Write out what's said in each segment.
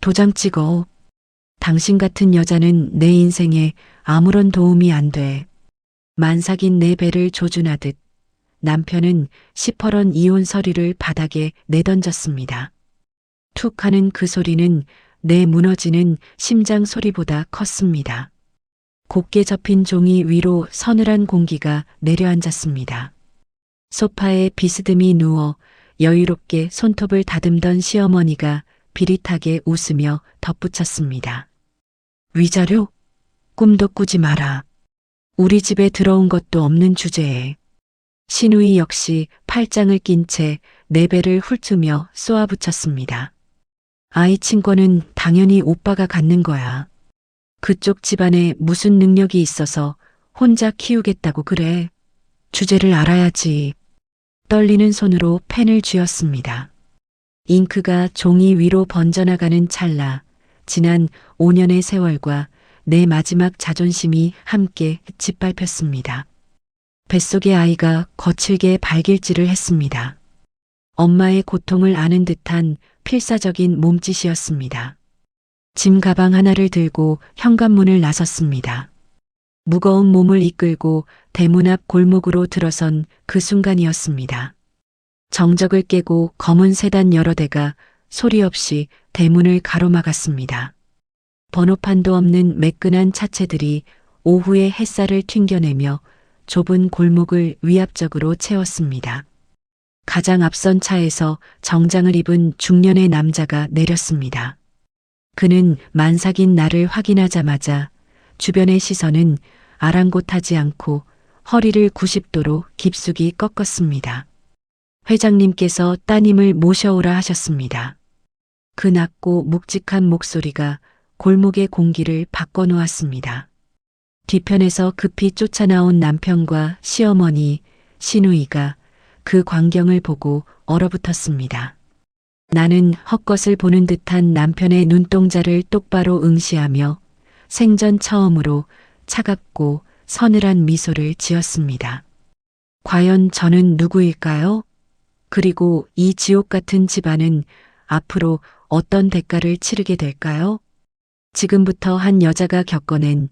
도장 찍어. 당신 같은 여자는 내 인생에 아무런 도움이 안 돼. 만삭인 내 배를 조준하듯 남편은 시퍼런 이혼 서류를 바닥에 내던졌습니다. 툭 하는 그 소리는 내 무너지는 심장 소리보다 컸습니다. 곱게 접힌 종이 위로 서늘한 공기가 내려앉았습니다. 소파에 비스듬히 누워 여유롭게 손톱을 다듬던 시어머니가 비릿하게 웃으며 덧붙였습니다. 위자료? 꿈도 꾸지 마라. 우리 집에 들어온 것도 없는 주제에. 신우이 역시 팔짱을 낀 채 내 배를 훑으며 쏘아붙였습니다. 아이 친권은 당연히 오빠가 갖는 거야. 그쪽 집안에 무슨 능력이 있어서 혼자 키우겠다고 그래. 주제를 알아야지. 떨리는 손으로 펜을 쥐었습니다. 잉크가 종이 위로 번져나가는 찰나 지난 5년의 세월과 내 마지막 자존심이 함께 짓밟혔습니다. 뱃속의 아이가 거칠게 발길질을 했습니다. 엄마의 고통을 아는 듯한 필사적인 몸짓이었습니다. 짐 가방 하나를 들고 현관문을 나섰습니다. 무거운 몸을 이끌고 대문 앞 골목으로 들어선 그 순간이었습니다. 정적을 깨고 검은 세단 여러 대가 소리 없이 대문을 가로막았습니다. 번호판도 없는 매끈한 차체들이 오후의 햇살을 튕겨내며 좁은 골목을 위압적으로 채웠습니다. 가장 앞선 차에서 정장을 입은 중년의 남자가 내렸습니다. 그는 만삭인 나를 확인하자마자 주변의 시선은 아랑곳하지 않고 허리를 90도로 깊숙이 꺾었습니다. 회장님께서 따님을 모셔오라 하셨습니다. 그 낮고 묵직한 목소리가 골목의 공기를 바꿔놓았습니다. 뒤편에서 급히 쫓아나온 남편과 시어머니, 시누이가 그 광경을 보고 얼어붙었습니다. 나는 헛것을 보는 듯한 남편의 눈동자를 똑바로 응시하며 생전 처음으로 차갑고 서늘한 미소를 지었습니다. 과연 저는 누구일까요? 그리고 이 지옥 같은 집안은 앞으로 어떤 대가를 치르게 될까요? 지금부터 한 여자가 겪어낸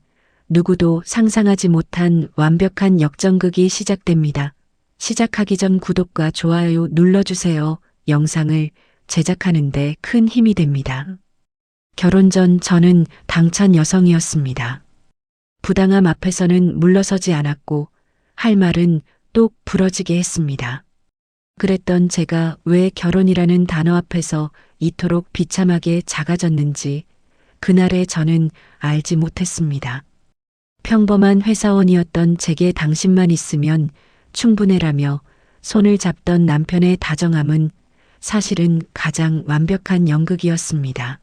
누구도 상상하지 못한 완벽한 역전극이 시작됩니다. 시작하기 전 구독과 좋아요 눌러주세요. 영상을 제작하는데 큰 힘이 됩니다. 결혼 전 저는 당찬 여성이었습니다. 부당함 앞에서는 물러서지 않았고 할 말은 똑 부러지게 했습니다. 그랬던 제가 왜 결혼이라는 단어 앞에서 이토록 비참하게 작아졌는지 그날의 저는 알지 못했습니다. 평범한 회사원이었던 제게 당신만 있으면 충분해라며 손을 잡던 남편의 다정함은 사실은 가장 완벽한 연극이었습니다.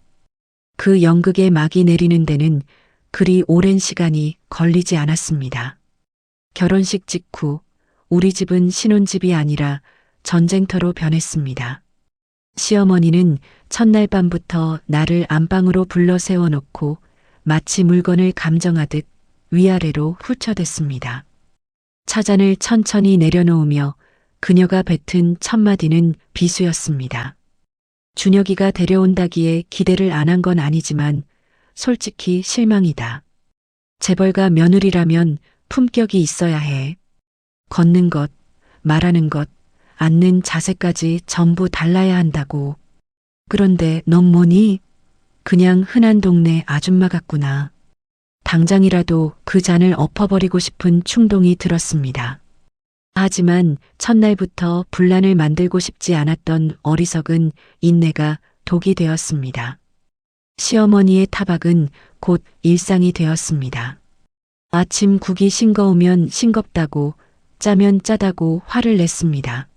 그 연극의 막이 내리는 데는 그리 오랜 시간이 걸리지 않았습니다. 결혼식 직후 우리 집은 신혼집이 아니라 전쟁터로 변했습니다. 시어머니는 첫날 밤부터 나를 안방으로 불러 세워놓고 마치 물건을 감정하듯 위아래로 훑어댔습니다. 차잔을 천천히 내려놓으며 그녀가 뱉은 첫마디는 비수였습니다. 준혁이가 데려온다기에 기대를 안 한 건 아니지만 솔직히 실망이다. 재벌가 며느리라면 품격이 있어야 해. 걷는 것, 말하는 것, 앉는 자세까지 전부 달라야 한다고. 그런데 넌 뭐니? 그냥 흔한 동네 아줌마 같구나. 당장이라도 그 잔을 엎어버리고 싶은 충동이 들었습니다. 하지만 첫날부터 분란을 만들고 싶지 않았던 어리석은 인내가 독이 되었습니다. 시어머니의 타박은 곧 일상이 되었습니다. 아침 국이 싱거우면 싱겁다고, 짜면 짜다고 화를 냈습니다.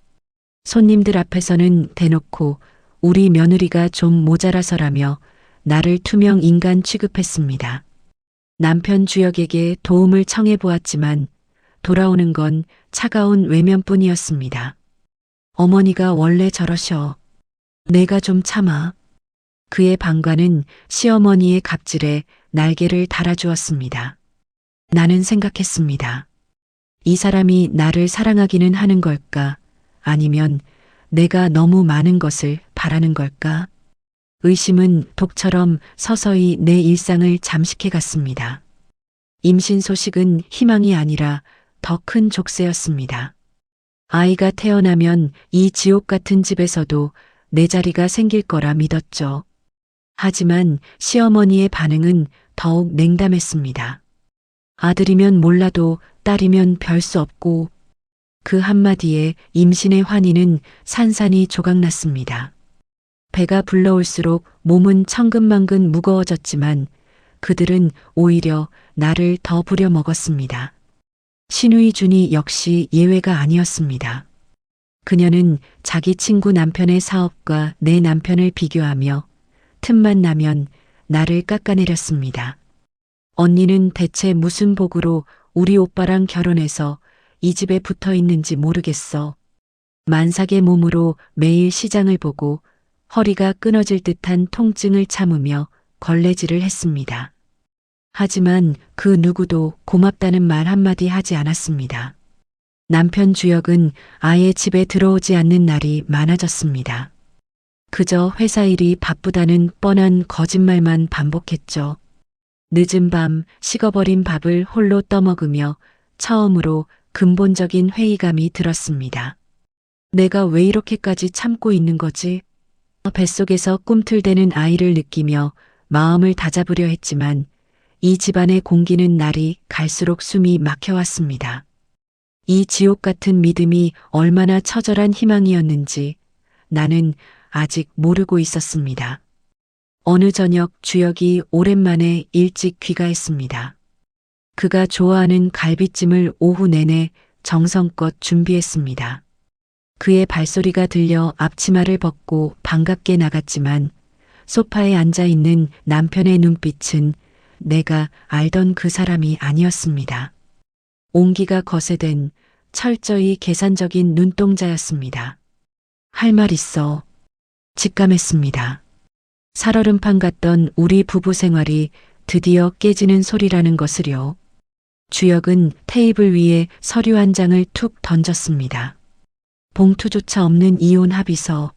손님들 앞에서는 대놓고 우리 며느리가 좀 모자라서라며 나를 투명 인간 취급했습니다. 남편 주혁에게 도움을 청해 보았지만 돌아오는 건 차가운 외면뿐이었습니다. 어머니가 원래 저러셔. 내가 좀 참아. 그의 방관은 시어머니의 갑질에 날개를 달아주었습니다. 나는 생각했습니다. 이 사람이 나를 사랑하기는 하는 걸까? 아니면 내가 너무 많은 것을 바라는 걸까? 의심은 독처럼 서서히 내 일상을 잠식해 갔습니다. 임신 소식은 희망이 아니라 더 큰 족쇄였습니다. 아이가 태어나면 이 지옥 같은 집에서도 내 자리가 생길 거라 믿었죠. 하지만 시어머니의 반응은 더욱 냉담했습니다. 아들이면 몰라도 딸이면 별 수 없고, 그 한마디에 임신의 환희는 산산이 조각났습니다. 배가 불러올수록 몸은 천근만근 무거워졌지만 그들은 오히려 나를 더 부려먹었습니다. 신우이 준이 역시 예외가 아니었습니다. 그녀는 자기 친구 남편의 사업과 내 남편을 비교하며 틈만 나면 나를 깎아내렸습니다. 언니는 대체 무슨 복으로 우리 오빠랑 결혼해서 이 집에 붙어 있는지 모르겠어. 만삭의 몸으로 매일 시장을 보고 허리가 끊어질 듯한 통증을 참으며 걸레질을 했습니다. 하지만 그 누구도 고맙다는 말 한마디 하지 않았습니다. 남편 주혁은 아예 집에 들어오지 않는 날이 많아졌습니다. 그저 회사 일이 바쁘다는 뻔한 거짓말만 반복했죠. 늦은 밤 식어버린 밥을 홀로 떠먹으며 처음으로 근본적인 회의감이 들었습니다. 내가 왜 이렇게까지 참고 있는 거지? 뱃속에서 꿈틀대는 아이를 느끼며 마음을 다잡으려 했지만 이 집안의 공기는 날이 갈수록 숨이 막혀왔습니다. 이 지옥 같은 믿음이 얼마나 처절한 희망이었는지 나는 아직 모르고 있었습니다. 어느 저녁 주혁이 오랜만에 일찍 귀가했습니다. 그가 좋아하는 갈비찜을 오후 내내 정성껏 준비했습니다. 그의 발소리가 들려 앞치마를 벗고 반갑게 나갔지만 소파에 앉아 있는 남편의 눈빛은 내가 알던 그 사람이 아니었습니다. 온기가 거세된 철저히 계산적인 눈동자였습니다. 할 말 있어. 직감했습니다. 살얼음판 같던 우리 부부 생활이 드디어 깨지는 소리라는 것을요. 주혁은 테이블 위에 서류 한 장을 툭 던졌습니다. 봉투조차 없는 이혼 합의서.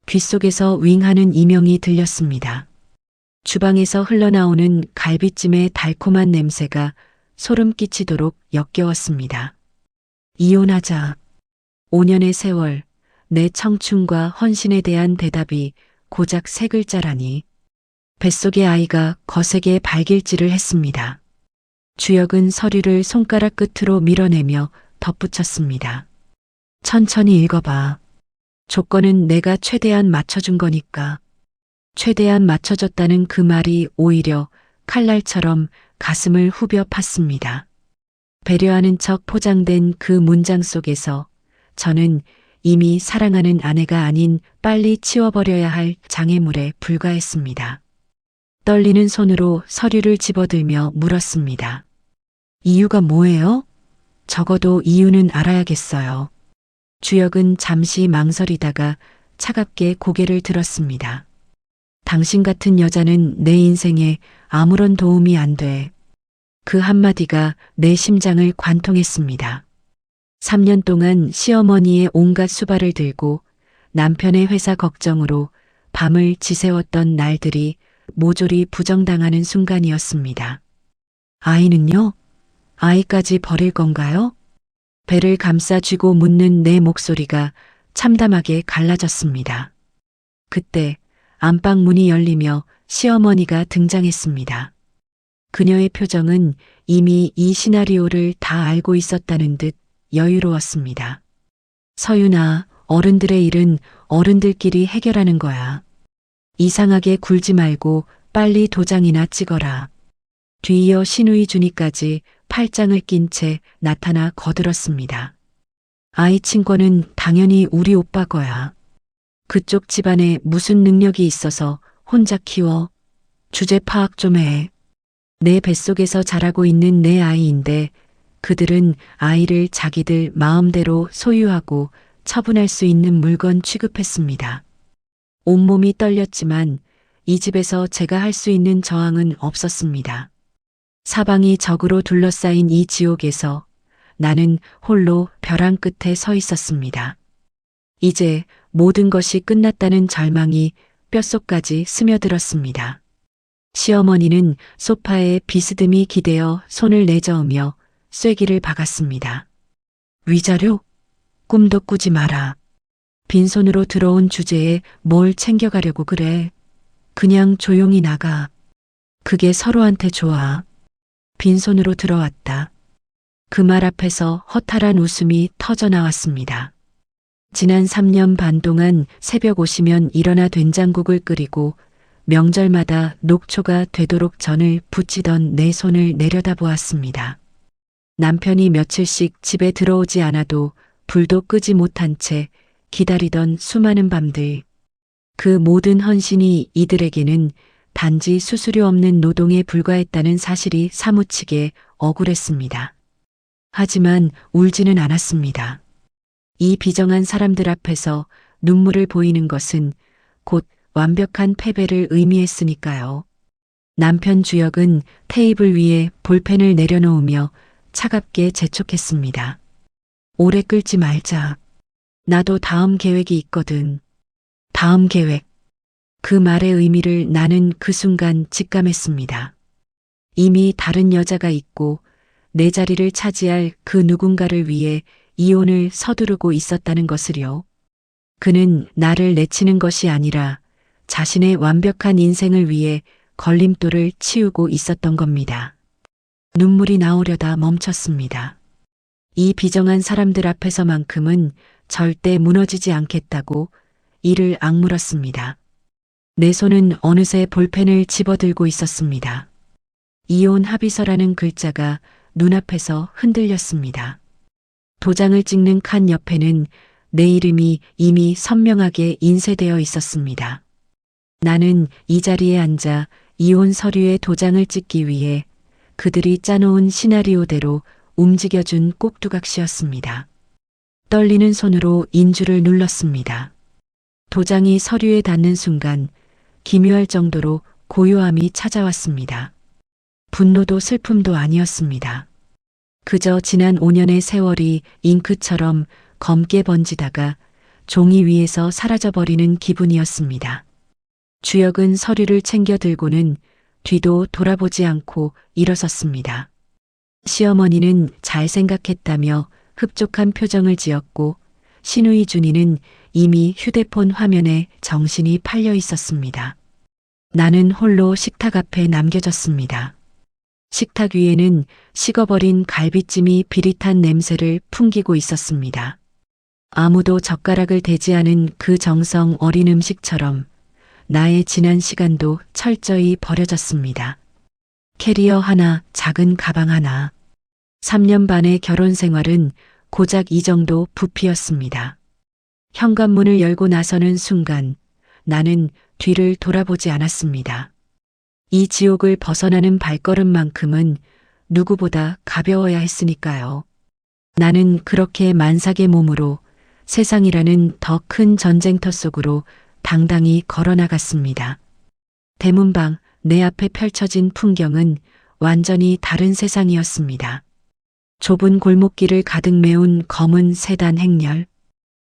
귓속에서 윙하는 이명이 들렸습니다. 주방에서 흘러나오는 갈비찜의 달콤한 냄새가 소름 끼치도록 역겨웠습니다. 이혼하자. 5년의 세월, 내 청춘과 헌신에 대한 대답이 고작 3글자라니. 뱃속의 아이가 거세게 발길질을 했습니다. 주혁은 서류를 손가락 끝으로 밀어내며 덧붙였습니다. 천천히 읽어봐. 조건은 내가 최대한 맞춰준 거니까. 최대한 맞춰줬다는 그 말이 오히려 칼날처럼 가슴을 후벼 팠습니다. 배려하는 척 포장된 그 문장 속에서 저는 이미 사랑하는 아내가 아닌 빨리 치워버려야 할 장애물에 불과했습니다. 떨리는 손으로 서류를 집어들며 물었습니다. 이유가 뭐예요? 적어도 이유는 알아야겠어요. 주혁은 잠시 망설이다가 차갑게 고개를 들었습니다. 당신 같은 여자는 내 인생에 아무런 도움이 안 돼. 그 한마디가 내 심장을 관통했습니다. 3년 동안 시어머니의 온갖 수발을 들고 남편의 회사 걱정으로 밤을 지새웠던 날들이 모조리 부정당하는 순간이었습니다. 아이는요? 아이까지 버릴 건가요? 배를 감싸 쥐고 묻는 내 목소리가 참담하게 갈라졌습니다. 그때 안방 문이 열리며 시어머니가 등장했습니다. 그녀의 표정은 이미 이 시나리오를 다 알고 있었다는 듯 여유로웠습니다. 서윤아, 어른들의 일은 어른들끼리 해결하는 거야. 이상하게 굴지 말고 빨리 도장이나 찍어라. 뒤이어 신우이 준이까지 팔짱을 낀 채 나타나 거들었습니다. 아이 친권은 당연히 우리 오빠 거야. 그쪽 집안에 무슨 능력이 있어서 혼자 키워. 주제 파악 좀 해. 내 뱃속에서 자라고 있는 내 아이인데 그들은 아이를 자기들 마음대로 소유하고 처분할 수 있는 물건 취급했습니다. 온몸이 떨렸지만 이 집에서 제가 할 수 있는 저항은 없었습니다. 사방이 적으로 둘러싸인 이 지옥에서 나는 홀로 벼랑 끝에 서 있었습니다. 이제 모든 것이 끝났다는 절망이 뼛속까지 스며들었습니다. 시어머니는 소파에 비스듬히 기대어 손을 내저으며 쐐기를 박았습니다. 위자료? 꿈도 꾸지 마라. 빈손으로 들어온 주제에 뭘 챙겨가려고 그래. 그냥 조용히 나가. 그게 서로한테 좋아. 빈손으로 들어왔다. 그 말 앞에서 허탈한 웃음이 터져 나왔습니다. 지난 3년 반 동안 새벽 오시면 일어나 된장국을 끓이고 명절마다 녹초가 되도록 전을 부치던 내 손을 내려다보았습니다. 남편이 며칠씩 집에 들어오지 않아도 불도 끄지 못한 채 기다리던 수많은 밤들. 그 모든 헌신이 이들에게는 단지 수수료 없는 노동에 불과했다는 사실이 사무치게 억울했습니다. 하지만 울지는 않았습니다. 이 비정한 사람들 앞에서 눈물을 보이는 것은 곧 완벽한 패배를 의미했으니까요. 남편 주혁은 테이블 위에 볼펜을 내려놓으며 차갑게 재촉했습니다. 오래 끌지 말자. 나도 다음 계획이 있거든. 다음 계획. 그 말의 의미를 나는 그 순간 직감했습니다. 이미 다른 여자가 있고 내 자리를 차지할 그 누군가를 위해 이혼을 서두르고 있었다는 것을요. 그는 나를 내치는 것이 아니라 자신의 완벽한 인생을 위해 걸림돌을 치우고 있었던 겁니다. 눈물이 나오려다 멈췄습니다. 이 비정한 사람들 앞에서만큼은 절대 무너지지 않겠다고 이를 악물었습니다. 내 손은 어느새 볼펜을 집어들고 있었습니다. 이혼 합의서라는 글자가 눈앞에서 흔들렸습니다. 도장을 찍는 칸 옆에는 내 이름이 이미 선명하게 인쇄되어 있었습니다. 나는 이 자리에 앉아 이혼 서류에 도장을 찍기 위해 그들이 짜놓은 시나리오대로 움직여준 꼭두각시였습니다. 떨리는 손으로 인주를 눌렀습니다. 도장이 서류에 닿는 순간 기묘할 정도로 고요함이 찾아왔습니다. 분노도 슬픔도 아니었습니다. 그저 지난 5년의 세월이 잉크처럼 검게 번지다가 종이 위에서 사라져버리는 기분이었습니다. 주혁은 서류를 챙겨 들고는 뒤도 돌아보지 않고 일어섰습니다. 시어머니는 잘 생각했다며 흡족한 표정을 지었고 시누이 준이는 이미 휴대폰 화면에 정신이 팔려 있었습니다. 나는 홀로 식탁 앞에 남겨졌습니다. 식탁 위에는 식어버린 갈비찜이 비릿한 냄새를 풍기고 있었습니다. 아무도 젓가락을 대지 않은 그 정성 어린 음식처럼 나의 지난 시간도 철저히 버려졌습니다. 캐리어 하나, 작은 가방 하나. 3년 반의 결혼 생활은 고작 이 정도 부피였습니다. 현관문을 열고 나서는 순간 나는 뒤를 돌아보지 않았습니다. 이 지옥을 벗어나는 발걸음만큼은 누구보다 가벼워야 했으니까요. 나는 그렇게 만삭의 몸으로 세상이라는 더 큰 전쟁터 속으로 당당히 걸어나갔습니다. 대문방 내 앞에 펼쳐진 풍경은 완전히 다른 세상이었습니다. 좁은 골목길을 가득 메운 검은 세단 행렬,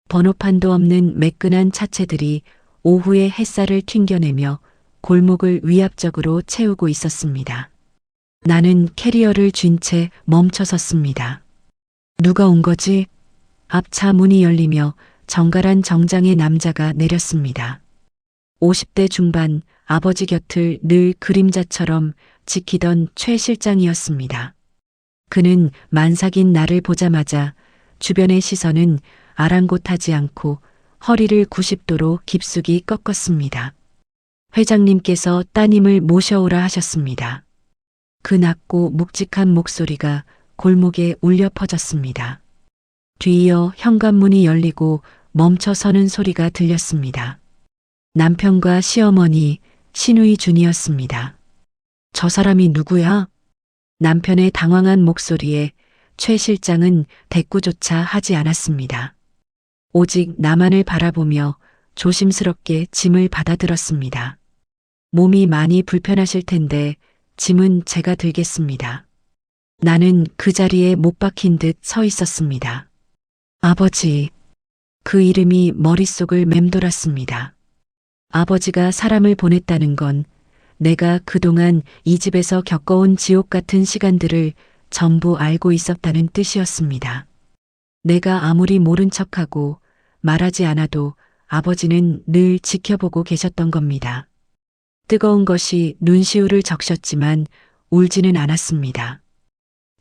번호판도 없는 매끈한 차체들이 오후의 햇살을 튕겨내며 골목을 위압적으로 채우고 있었습니다. 나는 캐리어를 쥔 채 멈춰섰습니다. 누가 온 거지? 앞차 문이 열리며 정갈한 정장의 남자가 내렸습니다. 50대 중반 아버지 곁을 늘 그림자처럼 지키던 최 실장이었습니다. 그는 만삭인 나를 보자마자 주변의 시선은 아랑곳하지 않고 허리를 90도로 깊숙이 꺾었습니다. 회장님께서 따님을 모셔오라 하셨습니다. 그 낮고 묵직한 목소리가 골목에 울려 퍼졌습니다. 뒤이어 현관문이 열리고 멈춰서는 소리가 들렸습니다. 남편과 시어머니, 시누이 준이었습니다. 저 사람이 누구야? 남편의 당황한 목소리에 최 실장은 대꾸조차 하지 않았습니다. 오직 나만을 바라보며 조심스럽게 짐을 받아들었습니다. 몸이 많이 불편하실 텐데 짐은 제가 들겠습니다. 나는 그 자리에 못 박힌 듯 서 있었습니다. 아버지, 그 이름이 머릿속을 맴돌았습니다. 아버지가 사람을 보냈다는 건 내가 그동안 이 집에서 겪어온 지옥 같은 시간들을 전부 알고 있었다는 뜻이었습니다. 내가 아무리 모른 척하고 말하지 않아도 아버지는 늘 지켜보고 계셨던 겁니다. 뜨거운 것이 눈시울을 적셨지만 울지는 않았습니다.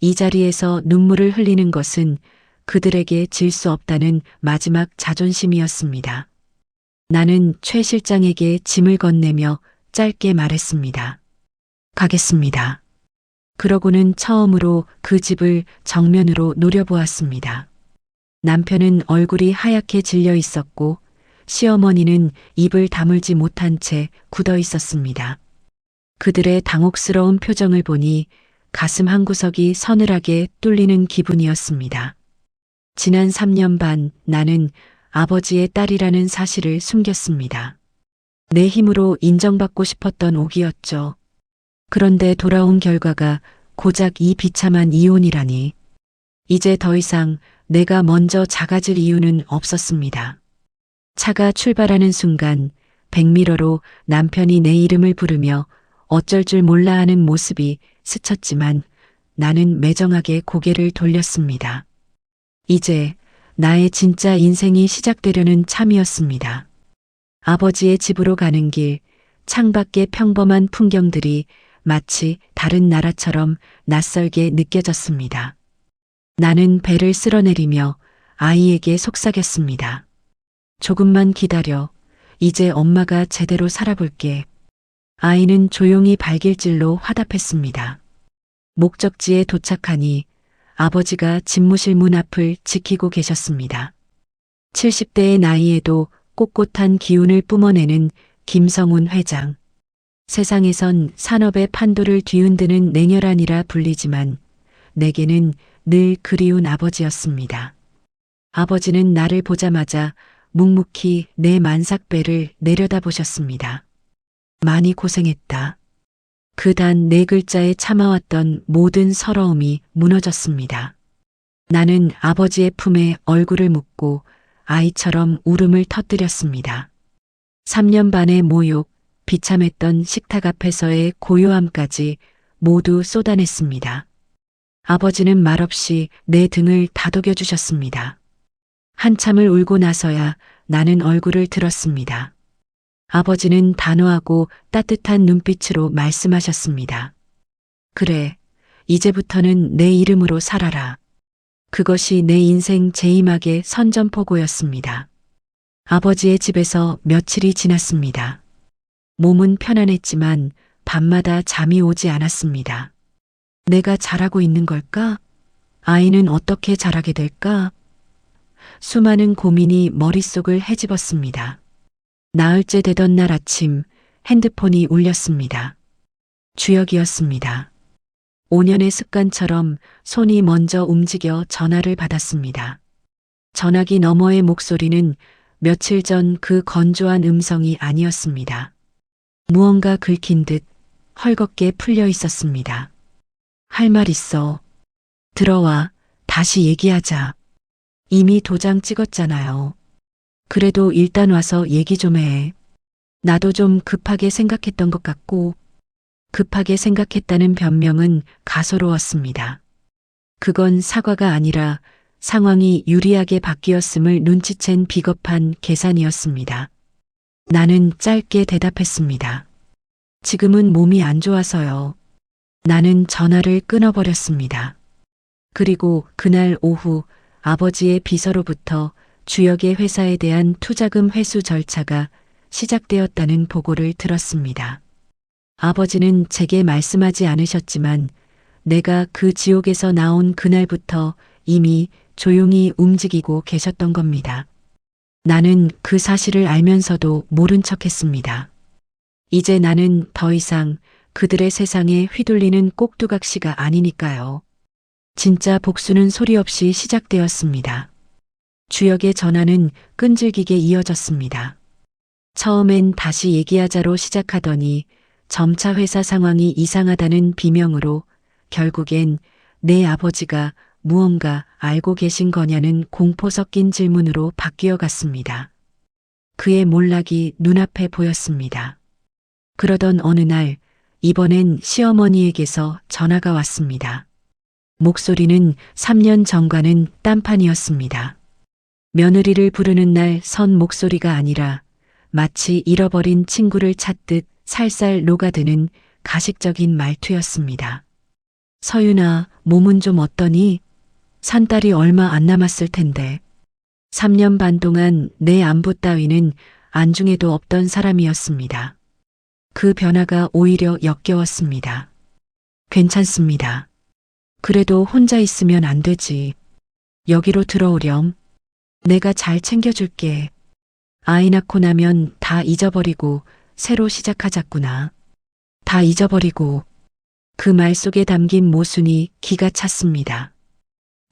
이 자리에서 눈물을 흘리는 것은 그들에게 질 수 없다는 마지막 자존심이었습니다. 나는 최 실장에게 짐을 건네며 짧게 말했습니다. 가겠습니다. 그러고는 처음으로 그 집을 정면으로 노려보았습니다. 남편은 얼굴이 하얗게 질려 있었고 시어머니는 입을 다물지 못한 채 굳어 있었습니다. 그들의 당혹스러운 표정을 보니 가슴 한구석이 서늘하게 뚫리는 기분이었습니다. 지난 3년 반 나는 아버지의 딸이라는 사실을 숨겼습니다. 내 힘으로 인정받고 싶었던 옥이었죠. 그런데 돌아온 결과가 고작 이 비참한 이혼이라니. 이제 더 이상 내가 먼저 작아질 이유는 없었습니다. 차가 출발하는 순간 백미러로 남편이 내 이름을 부르며 어쩔 줄 몰라 하는 모습이 스쳤지만 나는 매정하게 고개를 돌렸습니다. 이제 나의 진짜 인생이 시작되려는 참이었습니다. 아버지의 집으로 가는 길, 창밖의 평범한 풍경들이 마치 다른 나라처럼 낯설게 느껴졌습니다. 나는 배를 쓸어내리며 아이에게 속삭였습니다. 조금만 기다려. 이제 엄마가 제대로 살아볼게. 아이는 조용히 발길질로 화답했습니다. 목적지에 도착하니 아버지가 집무실 문 앞을 지키고 계셨습니다. 70대의 나이에도 꼿꼿한 기운을 뿜어내는 김성훈 회장. 세상에선 산업의 판도를 뒤흔드는 냉혈한이라 불리지만 내게는 늘 그리운 아버지였습니다. 아버지는 나를 보자마자 묵묵히 내 만삭배를 내려다보셨습니다. 많이 고생했다. 그 단 네 글자에 참아왔던 모든 서러움이 무너졌습니다. 나는 아버지의 품에 얼굴을 묻고 아이처럼 울음을 터뜨렸습니다. 3년 반의 모욕, 비참했던 식탁 앞에서의 고요함까지 모두 쏟아냈습니다. 아버지는 말없이 내 등을 다독여 주셨습니다. 한참을 울고 나서야 나는 얼굴을 들었습니다. 아버지는 단호하고 따뜻한 눈빛으로 말씀하셨습니다. 그래, 이제부터는 내 이름으로 살아라. 그것이 내 인생 제임악의 선전포고였습니다. 아버지의 집에서 며칠이 지났습니다. 몸은 편안했지만 밤마다 잠이 오지 않았습니다. 내가 잘하고 있는 걸까? 아이는 어떻게 자라게 될까? 수많은 고민이 머릿속을 헤집었습니다. 나흘째 되던 날 아침 핸드폰이 울렸습니다. 주혁이었습니다. 5년의 습관처럼 손이 먼저 움직여 전화를 받았습니다. 전화기 너머의 목소리는 며칠 전 그 건조한 음성이 아니었습니다. 무언가 긁힌 듯 헐겁게 풀려 있었습니다. 할 말 있어. 들어와. 다시 얘기하자. 이미 도장 찍었잖아요. 그래도 일단 와서 얘기 좀 해. 나도 좀 급하게 생각했던 것 같고, 급하게 생각했다는 변명은 가소로웠습니다. 그건 사과가 아니라 상황이 유리하게 바뀌었음을 눈치챈 비겁한 계산이었습니다. 나는 짧게 대답했습니다. 지금은 몸이 안 좋아서요. 나는 전화를 끊어버렸습니다. 그리고 그날 오후 아버지의 비서로부터 주혁의 회사에 대한 투자금 회수 절차가 시작되었다는 보고를 들었습니다. 아버지는 제게 말씀하지 않으셨지만 내가 그 지옥에서 나온 그날부터 이미 조용히 움직이고 계셨던 겁니다. 나는 그 사실을 알면서도 모른 척했습니다. 이제 나는 더 이상 그들의 세상에 휘둘리는 꼭두각시가 아니니까요. 진짜 복수는 소리 없이 시작되었습니다. 주혁의 전화는 끈질기게 이어졌습니다. 처음엔 다시 얘기하자로 시작하더니 점차 회사 상황이 이상하다는 비명으로 결국엔 내 아버지가 무언가 알고 계신 거냐는 공포 섞인 질문으로 바뀌어 갔습니다. 그의 몰락이 눈앞에 보였습니다. 그러던 어느 날 이번엔 시어머니에게서 전화가 왔습니다. 목소리는 3년 전과는 딴판이었습니다. 며느리를 부르는 날 선 목소리가 아니라 마치 잃어버린 친구를 찾듯 살살 녹아드는 가식적인 말투였습니다. 서윤아, 몸은 좀 어떠니? 산딸이 얼마 안 남았을 텐데. 3년 반 동안 내 안부 따위는 안중에도 없던 사람이었습니다. 그 변화가 오히려 역겨웠습니다. 괜찮습니다. 그래도 혼자 있으면 안 되지. 여기로 들어오렴. 내가 잘 챙겨줄게. 아이 낳고 나면 다 잊어버리고 새로 시작하자꾸나. 다 잊어버리고. 그 말 속에 담긴 모순이 기가 찼습니다.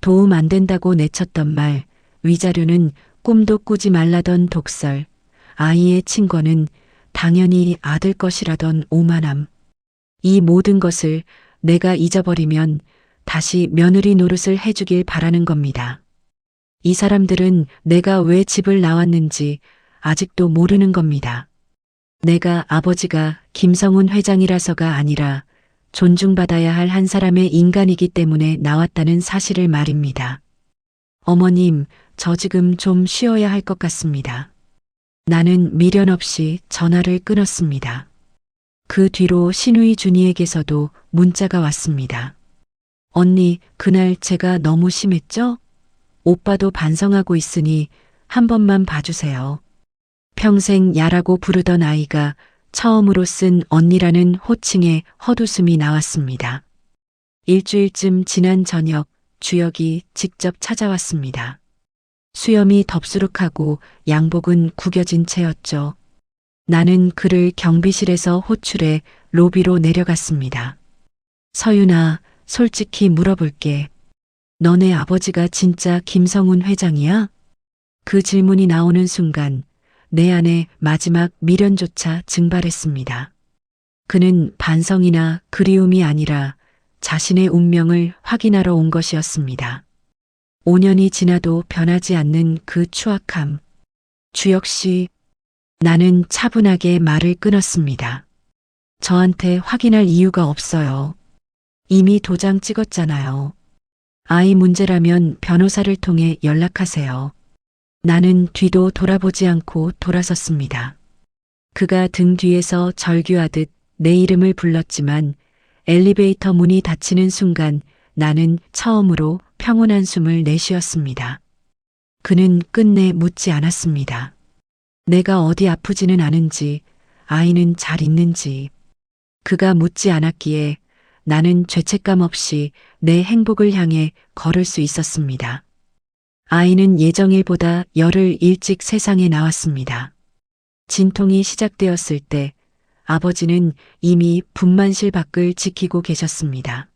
도움 안 된다고 내쳤던 말, 위자료는 꿈도 꾸지 말라던 독설, 아이의 친권은 당연히 아들 것이라던 오만함. 이 모든 것을 내가 잊어버리면 다시 며느리 노릇을 해주길 바라는 겁니다. 이 사람들은 내가 왜 집을 나왔는지 아직도 모르는 겁니다. 내가 아버지가 김성훈 회장이라서가 아니라 존중받아야 할 한 사람의 인간이기 때문에 나왔다는 사실을 말입니다. 어머님, 저 지금 좀 쉬어야 할 것 같습니다. 나는 미련 없이 전화를 끊었습니다. 그 뒤로 신우이 준이에게서도 문자가 왔습니다. 언니, 그날 제가 너무 심했죠? 오빠도 반성하고 있으니 한 번만 봐주세요. 평생 야라고 부르던 아이가 처음으로 쓴 언니라는 호칭에 헛웃음이 나왔습니다. 일주일쯤 지난 저녁 주혁이 직접 찾아왔습니다. 수염이 덥수룩하고 양복은 구겨진 채였죠. 나는 그를 경비실에서 호출해 로비로 내려갔습니다. 서윤아, 솔직히 물어볼게. 너네 아버지가 진짜 김성훈 회장이야? 그 질문이 나오는 순간 내 안에 마지막 미련조차 증발했습니다. 그는 반성이나 그리움이 아니라 자신의 운명을 확인하러 온 것이었습니다. 5년이 지나도 변하지 않는 그 추악함. 주혁 씨, 나는 차분하게 말을 끊었습니다. 저한테 확인할 이유가 없어요. 이미 도장 찍었잖아요. 아이 문제라면 변호사를 통해 연락하세요. 나는 뒤도 돌아보지 않고 돌아섰습니다. 그가 등 뒤에서 절규하듯 내 이름을 불렀지만 엘리베이터 문이 닫히는 순간 나는 처음으로 평온한 숨을 내쉬었습니다. 그는 끝내 묻지 않았습니다. 내가 어디 아프지는 않은지, 아이는 잘 있는지. 그가 묻지 않았기에 나는 죄책감 없이 내 행복을 향해 걸을 수 있었습니다. 아이는 예정일보다 열흘 일찍 세상에 나왔습니다. 진통이 시작되었을 때 아버지는 이미 분만실 밖을 지키고 계셨습니다.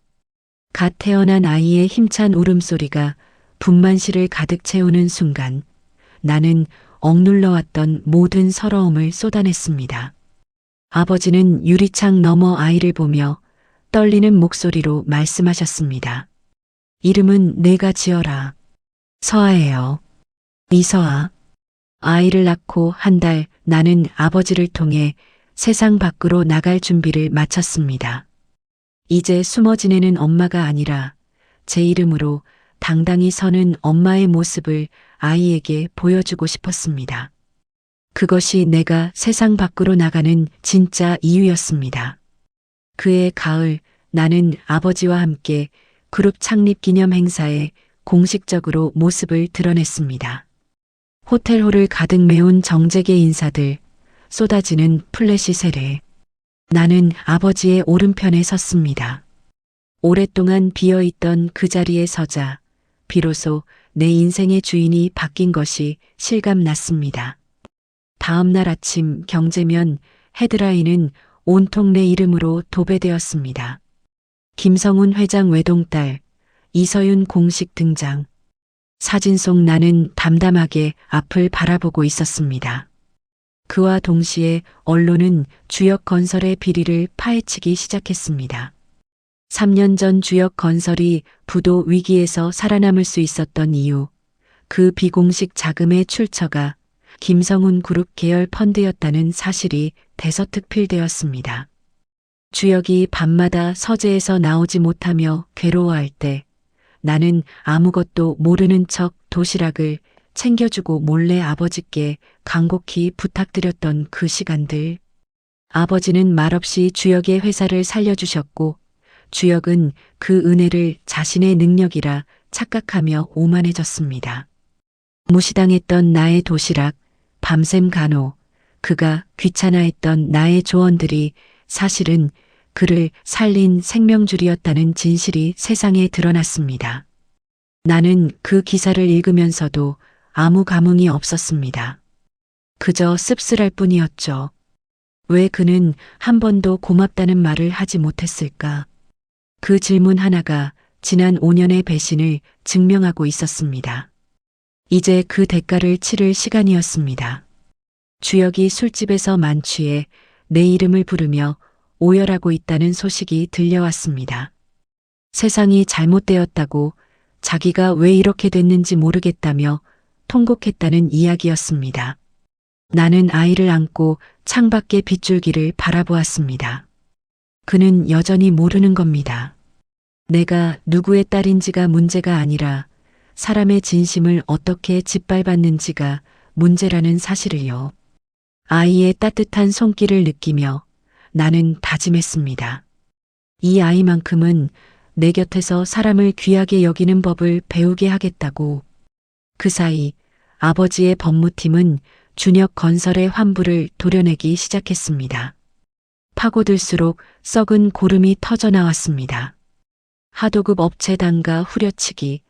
갓 태어난 아이의 힘찬 울음소리가 분만실을 가득 채우는 순간 나는 억눌러왔던 모든 서러움을 쏟아냈습니다. 아버지는 유리창 너머 아이를 보며 떨리는 목소리로 말씀하셨습니다. 이름은 내가 지어라. 서아예요. 이서아. 아이를 낳고 한 달 나는 아버지를 통해 세상 밖으로 나갈 준비를 마쳤습니다. 이제 숨어 지내는 엄마가 아니라 제 이름으로 당당히 서는 엄마의 모습을 아이에게 보여주고 싶었습니다. 그것이 내가 세상 밖으로 나가는 진짜 이유였습니다. 그해 가을 나는 아버지와 함께 그룹 창립 기념 행사에 공식적으로 모습을 드러냈습니다. 호텔홀을 가득 메운 정재계 인사들, 쏟아지는 플래시 세례. 나는 아버지의 오른편에 섰습니다. 오랫동안 비어있던 그 자리에 서자 비로소 내 인생의 주인이 바뀐 것이 실감났습니다. 다음 날 아침 경제면 헤드라인은 온통 내 이름으로 도배되었습니다. 김성훈 회장 외동딸, 이서윤 공식 등장. 사진 속 나는 담담하게 앞을 바라보고 있었습니다. 그와 동시에 언론은 주역건설의 비리를 파헤치기 시작했습니다. 3년 전 주역건설이 부도 위기에서 살아남을 수 있었던 이유, 그 비공식 자금의 출처가 김성훈 그룹 계열 펀드였다는 사실이 대서특필되었습니다. 주혁이 밤마다 서재에서 나오지 못하며 괴로워할 때 나는 아무것도 모르는 척 도시락을 챙겨주고 몰래 아버지께 간곡히 부탁드렸던 그 시간들. 아버지는 말없이 주혁의 회사를 살려주셨고 주혁은 그 은혜를 자신의 능력이라 착각하며 오만해졌습니다. 무시당했던 나의 도시락, 밤샘 간호, 그가 귀찮아했던 나의 조언들이 사실은 그를 살린 생명줄이었다는 진실이 세상에 드러났습니다. 나는 그 기사를 읽으면서도 아무 감흥이 없었습니다. 그저 씁쓸할 뿐이었죠. 왜 그는 한 번도 고맙다는 말을 하지 못했을까? 그 질문 하나가 지난 5년의 배신을 증명하고 있었습니다. 이제 그 대가를 치를 시간이었습니다. 주혁이 술집에서 만취해 내 이름을 부르며 오열하고 있다는 소식이 들려왔습니다. 세상이 잘못되었다고, 자기가 왜 이렇게 됐는지 모르겠다며 통곡했다는 이야기였습니다. 나는 아이를 안고 창밖의 빗줄기를 바라보았습니다. 그는 여전히 모르는 겁니다. 내가 누구의 딸인지가 문제가 아니라 사람의 진심을 어떻게 짓밟았는지가 문제라는 사실을요. 아이의 따뜻한 손길을 느끼며 나는 다짐했습니다. 이 아이만큼은 내 곁에서 사람을 귀하게 여기는 법을 배우게 하겠다고. 그 사이 아버지의 법무팀은 준혁 건설의 환부를 도려내기 시작했습니다. 파고들수록 썩은 고름이 터져 나왔습니다. 하도급 업체 단가 후려치기,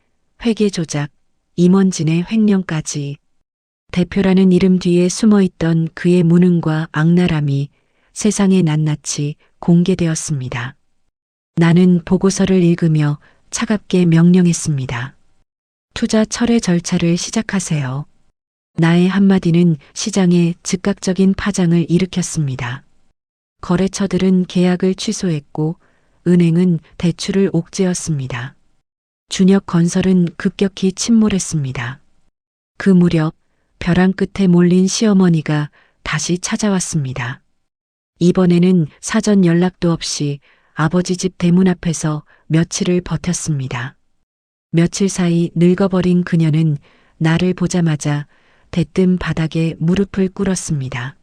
회계 조작, 임원진의 횡령까지. 대표라는 이름 뒤에 숨어있던 그의 무능과 악랄함이 세상에 낱낱이 공개되었습니다. 나는 보고서를 읽으며 차갑게 명령했습니다. 투자 철회 절차를 시작하세요. 나의 한마디는 시장에 즉각적인 파장을 일으켰습니다. 거래처들은 계약을 취소했고 은행은 대출을 옥죄었습니다. 준혁 건설은 급격히 침몰했습니다. 그 무렵 벼랑 끝에 몰린 시어머니가 다시 찾아왔습니다. 이번에는 사전 연락도 없이 아버지 집 대문 앞에서 며칠을 버텼습니다. 며칠 사이 늙어버린 그녀는 나를 보자마자 대뜸 바닥에 무릎을 꿇었습니다.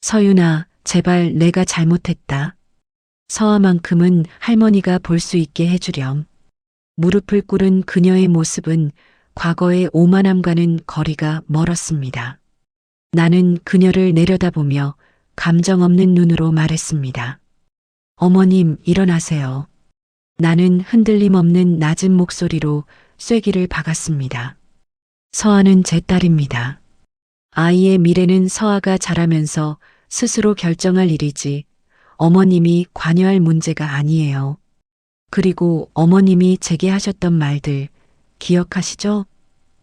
서윤아, 제발 내가 잘못했다. 서아만큼은 할머니가 볼 수 있게 해주렴. 무릎을 꿇은 그녀의 모습은 과거의 오만함과는 거리가 멀었습니다. 나는 그녀를 내려다보며 감정 없는 눈으로 말했습니다. 어머님, 일어나세요. 나는 흔들림 없는 낮은 목소리로 쐐기를 박았습니다. 서아는 제 딸입니다. 아이의 미래는 서아가 자라면서 스스로 결정할 일이지 어머님이 관여할 문제가 아니에요. 그리고 어머님이 제게 하셨던 말들 기억하시죠?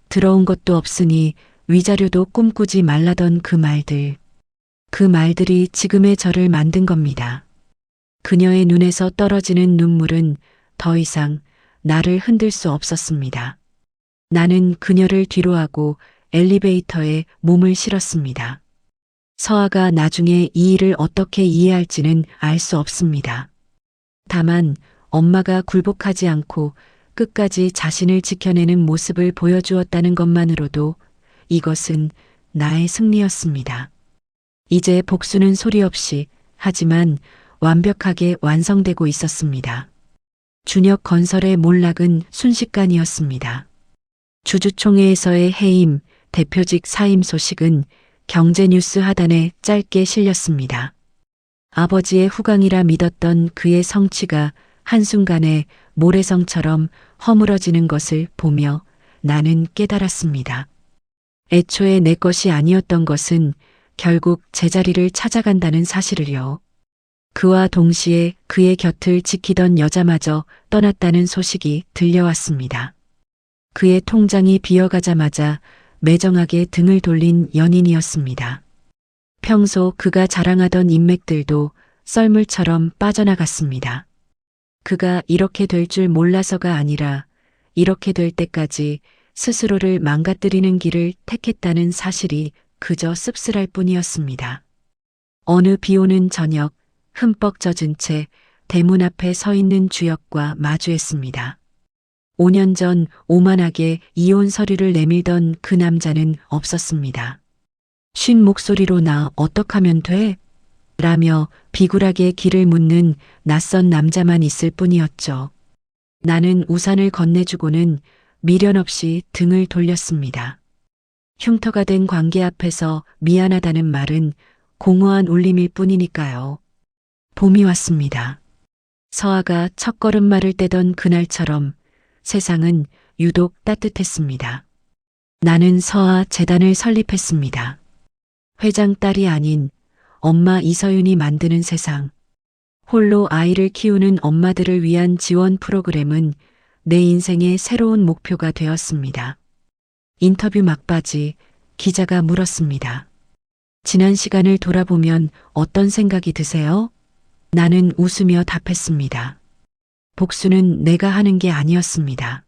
들어온 것도 없으니 위자료도 꿈꾸지 말라던 그 말들. 그 말들이 지금의 저를 만든 겁니다. 그녀의 눈에서 떨어지는 눈물은 더 이상 나를 흔들 수 없었습니다. 나는 그녀를 뒤로하고 엘리베이터에 몸을 실었습니다. 서아가 나중에 이 일을 어떻게 이해할지는 알 수 없습니다. 다만 엄마가 굴복하지 않고 끝까지 자신을 지켜내는 모습을 보여주었다는 것만으로도 이것은 나의 승리였습니다. 이제 복수는 소리 없이 하지만 완벽하게 완성되고 있었습니다. 준혁 건설의 몰락은 순식간이었습니다. 주주총회에서의 해임, 대표직 사임 소식은 경제뉴스 하단에 짧게 실렸습니다. 아버지의 후광이라 믿었던 그의 성취가 한순간에 모래성처럼 허물어지는 것을 보며 나는 깨달았습니다. 애초에 내 것이 아니었던 것은 결국 제자리를 찾아간다는 사실을요. 그와 동시에 그의 곁을 지키던 여자마저 떠났다는 소식이 들려왔습니다. 그의 통장이 비어가자마자 매정하게 등을 돌린 연인이었습니다. 평소 그가 자랑하던 인맥들도 썰물처럼 빠져나갔습니다. 그가 이렇게 될 줄 몰라서가 아니라 이렇게 될 때까지 스스로를 망가뜨리는 길을 택했다는 사실이 그저 씁쓸할 뿐이었습니다. 어느 비 오는 저녁, 흠뻑 젖은 채 대문 앞에 서 있는 주역과 마주했습니다. 5년 전 오만하게 이혼 서류를 내밀던 그 남자는 없었습니다. 쉰 목소리로 나 어떡하면 돼? 라며 비굴하게 길을 묻는 낯선 남자만 있을 뿐이었죠. 나는 우산을 건네주고는 미련 없이 등을 돌렸습니다. 흉터가 된 관계 앞에서 미안하다는 말은 공허한 울림일 뿐이니까요. 봄이 왔습니다. 서아가 첫걸음말을 떼던 그날처럼 세상은 유독 따뜻했습니다. 나는 서아 재단을 설립했습니다. 회장 딸이 아닌 엄마 이서윤이 만드는 세상. 홀로 아이를 키우는 엄마들을 위한 지원 프로그램은 내 인생의 새로운 목표가 되었습니다. 인터뷰 막바지 기자가 물었습니다. 지난 시간을 돌아보면 어떤 생각이 드세요? 나는 웃으며 답했습니다. 복수는 내가 하는 게 아니었습니다.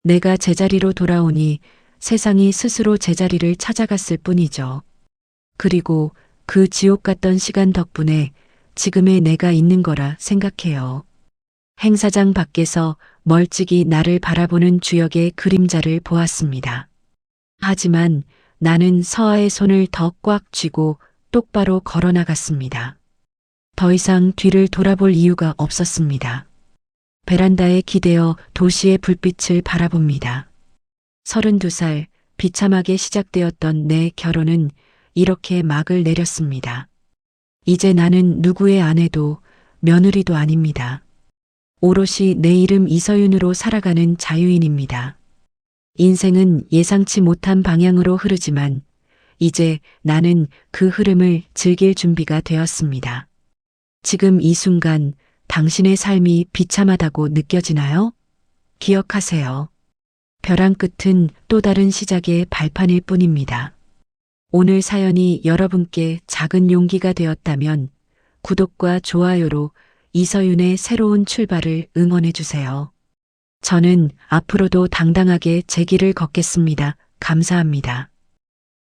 내가 제자리로 돌아오니 세상이 스스로 제자리를 찾아갔을 뿐이죠. 그리고 그 지옥 같던 시간 덕분에 지금의 내가 있는 거라 생각해요. 행사장 밖에서 멀찍이 나를 바라보는 주역의 그림자를 보았습니다. 하지만 나는 서아의 손을 더 꽉 쥐고 똑바로 걸어 나갔습니다. 더 이상 뒤를 돌아볼 이유가 없었습니다. 베란다에 기대어 도시의 불빛을 바라봅니다. 32살 비참하게 시작되었던 내 결혼은 이렇게 막을 내렸습니다. 이제 나는 누구의 아내도 며느리도 아닙니다. 오롯이 내 이름 이서윤으로 살아가는 자유인입니다. 인생은 예상치 못한 방향으로 흐르지만 이제 나는 그 흐름을 즐길 준비가 되었습니다. 지금 이 순간 당신의 삶이 비참하다고 느껴지나요? 기억하세요. 벼랑 끝은 또 다른 시작의 발판일 뿐입니다. 오늘 사연이 여러분께 작은 용기가 되었다면 구독과 좋아요로 이서윤의 새로운 출발을 응원해 주세요. 저는 앞으로도 당당하게 제 길을 걷겠습니다. 감사합니다.